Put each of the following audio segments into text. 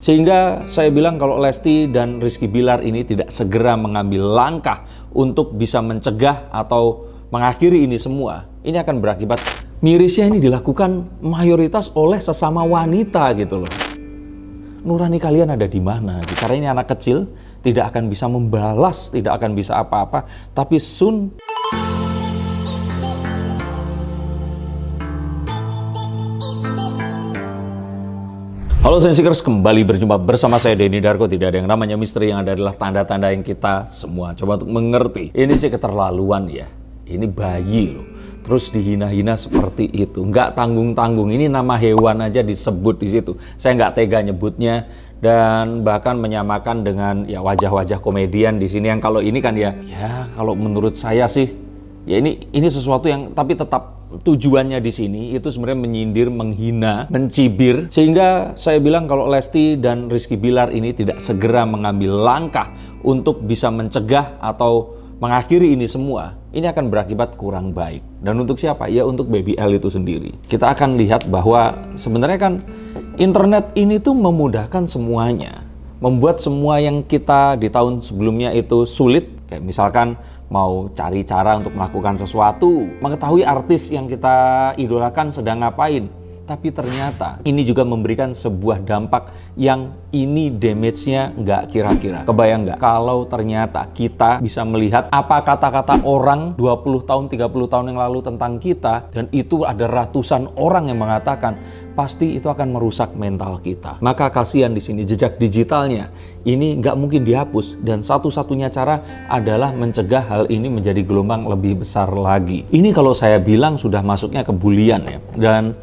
Sehingga saya bilang kalau Lesti dan Rizky Bilar ini tidak segera mengambil langkah untuk bisa mencegah atau mengakhiri ini semua, ini akan berakibat mirisnya ini dilakukan mayoritas oleh sesama wanita gitu loh. Nurani kalian ada di mana? Karena ini anak kecil, tidak akan bisa membalas, tidak akan bisa apa-apa, tapi soon. Halo Sensikers, kembali berjumpa bersama saya Denny Darko. Tidak ada yang namanya misteri, yang ada adalah tanda-tanda yang kita semua coba untuk mengerti. Ini sih keterlaluan ya, ini bayi loh. Terus dihina-hina seperti itu, nggak tanggung-tanggung. Ini nama hewan aja disebut di situ. Saya nggak tega nyebutnya dan bahkan menyamakan dengan ya wajah-wajah komedian di sini yang kalau ini kan ya kalau menurut saya sih ya ini sesuatu yang tapi tetap tujuannya di sini itu sebenarnya menyindir, menghina, mencibir. Sehingga saya bilang kalau Lesti dan Rizky Bilar ini tidak segera mengambil langkah untuk bisa mencegah atau mengakhiri ini semua, ini akan berakibat kurang baik. Dan untuk siapa? Ya untuk Baby L itu sendiri. Kita akan lihat bahwa sebenarnya kan internet ini tuh memudahkan semuanya. Membuat semua yang kita di tahun sebelumnya itu sulit. Kayak misalkan mau cari cara untuk melakukan sesuatu, mengetahui artis yang kita idolakan sedang ngapain. Tapi ternyata ini juga memberikan sebuah dampak yang ini damage-nya nggak kira-kira. Kebayang nggak kalau ternyata kita bisa melihat apa kata-kata orang 20 tahun, 30 tahun yang lalu tentang kita, dan itu ada ratusan orang yang mengatakan pasti itu akan merusak mental kita. Maka kasihan di sini jejak digitalnya ini nggak mungkin dihapus, dan satu-satunya cara adalah mencegah hal ini menjadi gelombang lebih besar lagi. Ini kalau saya bilang sudah masuknya ke bulian ya, dan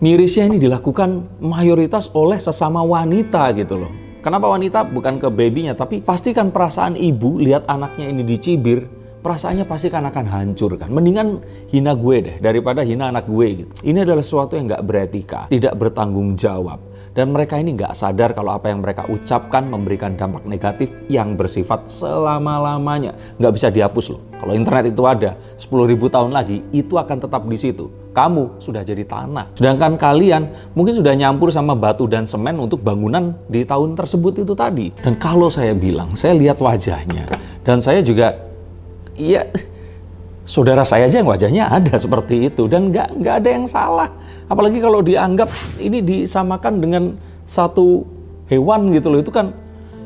mirisnya ini dilakukan mayoritas oleh sesama wanita gitu loh. Kenapa wanita? Bukan ke babynya, tapi pastikan perasaan ibu lihat anaknya ini dicibir, perasaannya pasti kan akan hancur kan. Mendingan hina gue deh daripada hina anak gue gitu. Ini adalah sesuatu yang nggak beretika, tidak bertanggung jawab. Dan mereka ini nggak sadar kalau apa yang mereka ucapkan memberikan dampak negatif yang bersifat selama-lamanya. Nggak bisa dihapus loh. Kalau internet itu ada 10.000 tahun lagi, itu akan tetap di situ. Kamu sudah jadi tanah. Sedangkan kalian mungkin sudah nyampur sama batu dan semen untuk bangunan di tahun tersebut itu tadi. Dan kalau saya bilang, saya lihat wajahnya. Dan saya juga, iya, saudara saya aja yang wajahnya ada seperti itu. Dan nggak ada yang salah. Apalagi kalau dianggap ini disamakan dengan satu hewan gitu loh. Itu kan,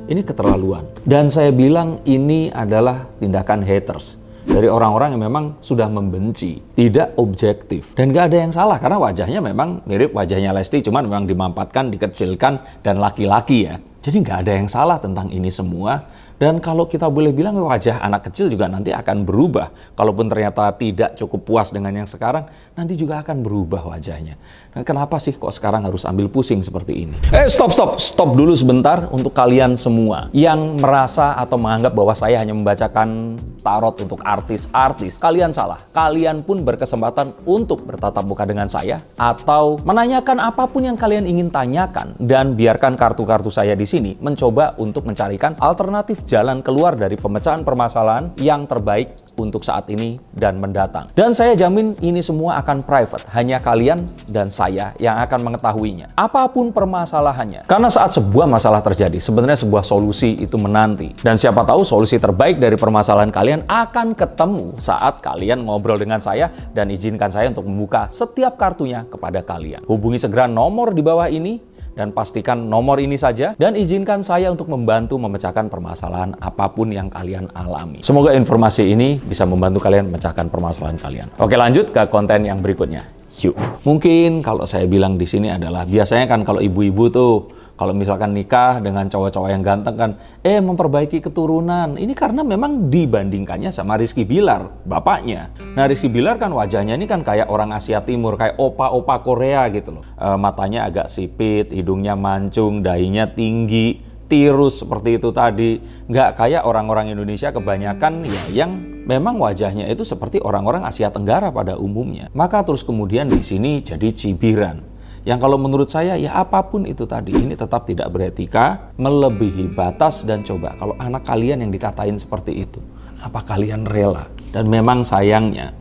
ini keterlaluan. Dan saya bilang ini adalah tindakan haters. Dari orang-orang yang memang sudah membenci, tidak objektif. Dan gak ada yang salah karena wajahnya memang mirip wajahnya Lesti, cuman memang dimampatkan, dikecilkan, dan laki-laki ya. Jadi gak ada yang salah tentang ini semua. Dan kalau kita boleh bilang wajah anak kecil juga nanti akan berubah. Kalaupun ternyata tidak cukup puas dengan yang sekarang, nanti juga akan berubah wajahnya. Dan kenapa sih kok sekarang harus ambil pusing seperti ini? Stop dulu sebentar untuk kalian semua yang merasa atau menganggap bahwa saya hanya membacakan tarot untuk artis-artis. Kalian salah. Kalian pun berkesempatan untuk bertatap muka dengan saya atau menanyakan apapun yang kalian ingin tanyakan, dan biarkan kartu-kartu saya di sini mencoba untuk mencarikan alternatif jalan keluar dari pemecahan permasalahan yang terbaik untuk saat ini dan mendatang. Dan saya jamin ini semua akan private, hanya kalian dan saya yang akan mengetahuinya. Apapun permasalahannya. Karena saat sebuah masalah terjadi, sebenarnya sebuah solusi itu menanti. Dan siapa tahu solusi terbaik dari permasalahan kalian akan ketemu saat kalian ngobrol dengan saya, dan izinkan saya untuk membuka setiap kartunya kepada kalian. Hubungi segera nomor di bawah ini, dan pastikan nomor ini saja, dan izinkan saya untuk membantu memecahkan permasalahan apapun yang kalian alami. Semoga informasi ini bisa membantu kalian memecahkan permasalahan kalian. Oke, lanjut ke konten yang berikutnya. Yuk. Mungkin kalau saya bilang di sini adalah biasanya kan kalau ibu-ibu tuh kalau misalkan nikah dengan cowok-cowok yang ganteng kan, memperbaiki keturunan. Ini karena memang dibandingkannya sama Rizky Bilar, bapaknya. Nah, Rizky Bilar kan wajahnya ini kan kayak orang Asia Timur, kayak opa-opa Korea gitu loh. Matanya agak sipit, hidungnya mancung, dahinya tinggi, tirus seperti itu tadi. Nggak kayak orang-orang Indonesia kebanyakan ya yang memang wajahnya itu seperti orang-orang Asia Tenggara pada umumnya. Maka terus kemudian di sini jadi cibiran. Yang kalau menurut saya ya apapun itu tadi, ini tetap tidak beretika, melebihi batas. Dan coba kalau anak kalian yang dikatain seperti itu, apa kalian rela? Dan memang sayangnya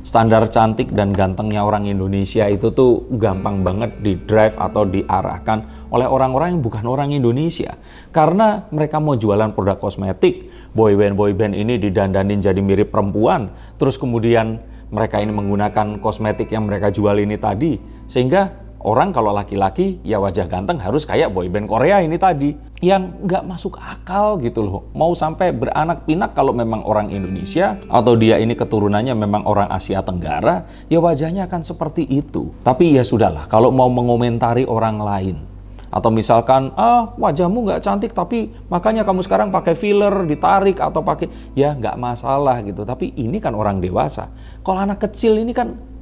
Standar cantik dan gantengnya orang Indonesia itu tuh gampang banget di drive atau diarahkan oleh orang-orang yang bukan orang Indonesia. Karena mereka mau jualan produk kosmetik, boyband ini didandanin jadi mirip perempuan, terus kemudian mereka ini menggunakan kosmetik yang mereka jual ini tadi. Sehingga orang kalau laki-laki ya wajah ganteng harus kayak boyband Korea ini tadi. Yang nggak masuk akal gitu loh. Mau sampai beranak pinak kalau memang orang Indonesia atau dia ini keturunannya memang orang Asia Tenggara, ya wajahnya akan seperti itu. Tapi ya sudahlah, kalau mau mengomentari orang lain atau misalkan wajahmu nggak cantik tapi makanya kamu sekarang pakai filler, ditarik atau pakai, ya nggak masalah gitu. Tapi ini kan orang dewasa. Kalau anak kecil ini kan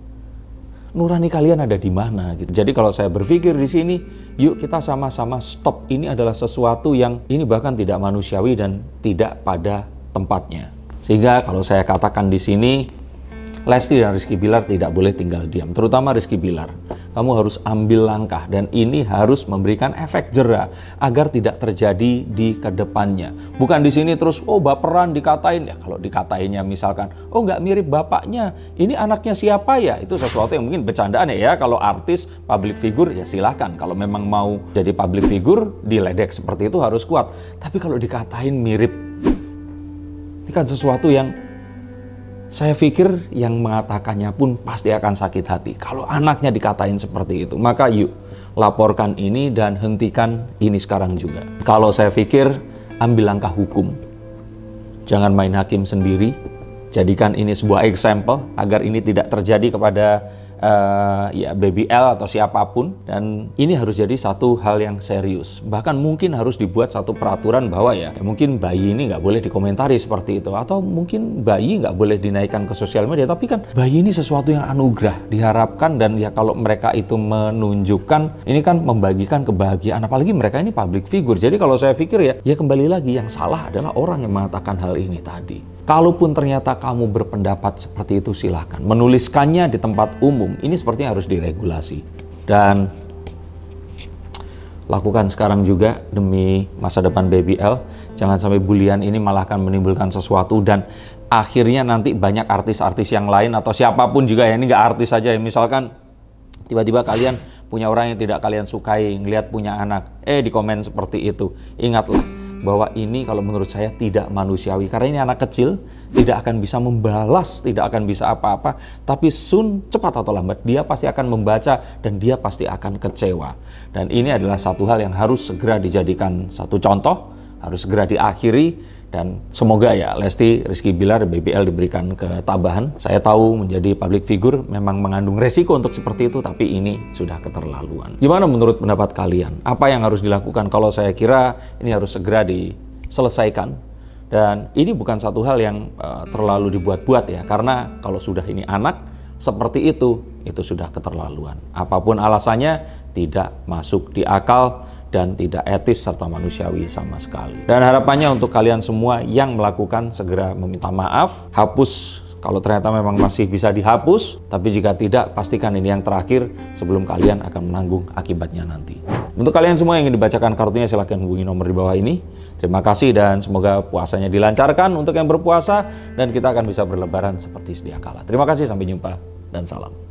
nurani kalian ada di mana gitu. Jadi kalau saya berpikir di sini, yuk kita sama-sama stop. Ini adalah sesuatu yang ini bahkan tidak manusiawi dan tidak pada tempatnya. Sehingga kalau saya katakan di sini, Lesti dan Rizky Bilar tidak boleh tinggal diam. Terutama Rizky Bilar. Kamu harus ambil langkah dan ini harus memberikan efek jera agar tidak terjadi di kedepannya. Bukan di sini terus baperan dikatain. Ya kalau dikatainnya misalkan nggak mirip bapaknya, ini anaknya siapa ya? Itu sesuatu yang mungkin bercandaan ya. Kalau artis, public figure ya silahkan. Kalau memang mau jadi public figure, diledek seperti itu harus kuat. Tapi kalau dikatain mirip, ini kan sesuatu yang saya pikir yang mengatakannya pun pasti akan sakit hati. Kalau anaknya dikatain seperti itu, maka yuk laporkan ini dan hentikan ini sekarang juga. Kalau saya pikir ambil langkah hukum. Jangan main hakim sendiri. Jadikan ini sebuah example agar ini tidak terjadi kepada Baby L atau siapapun. Dan ini harus jadi satu hal yang serius. Bahkan mungkin harus dibuat satu peraturan bahwa ya mungkin bayi ini nggak boleh dikomentari seperti itu. Atau mungkin bayi nggak boleh dinaikkan ke sosial media. Tapi kan bayi ini sesuatu yang anugerah. Diharapkan dan ya kalau mereka itu menunjukkan, ini kan membagikan kebahagiaan. Apalagi mereka ini public figure. Jadi kalau saya pikir ya kembali lagi yang salah adalah orang yang mengatakan hal ini tadi. Kalaupun ternyata kamu berpendapat seperti itu silahkan. Menuliskannya di tempat umum, ini sepertinya harus diregulasi. Dan lakukan sekarang juga demi masa depan Baby L. Jangan sampai bulian ini malah akan menimbulkan sesuatu dan akhirnya nanti banyak artis-artis yang lain atau siapapun juga ya, ini nggak artis saja ya. Misalkan tiba-tiba kalian punya orang yang tidak kalian sukai, ngelihat punya anak, di komen seperti itu. Ingatlah bahwa ini kalau menurut saya tidak manusiawi. Karena ini anak kecil, tidak akan bisa membalas, tidak akan bisa apa-apa. Tapi cepat atau lambat, dia pasti akan membaca dan dia pasti akan kecewa. Dan ini adalah satu hal yang harus segera dijadikan satu contoh, harus segera diakhiri. Dan semoga ya Lesti, Rizky Bilar, Baby L diberikan ketabahan. Saya tahu menjadi public figure memang mengandung resiko untuk seperti itu, tapi ini sudah keterlaluan. Gimana menurut pendapat kalian? Apa yang harus dilakukan? Kalau saya kira ini harus segera diselesaikan. Dan ini bukan satu hal yang terlalu dibuat-buat ya, karena kalau sudah ini anak seperti itu sudah keterlaluan. Apapun alasannya tidak masuk di akal dan tidak etis serta manusiawi sama sekali. Dan harapannya untuk kalian semua yang melakukan segera meminta maaf, hapus kalau ternyata memang masih bisa dihapus, tapi jika tidak pastikan ini yang terakhir sebelum kalian akan menanggung akibatnya nanti. Untuk kalian semua yang ingin dibacakan kartunya silahkan hubungi nomor di bawah ini. Terima kasih dan semoga puasanya dilancarkan untuk yang berpuasa dan kita akan bisa berlebaran seperti sedia kala. Terima kasih, sampai jumpa dan salam.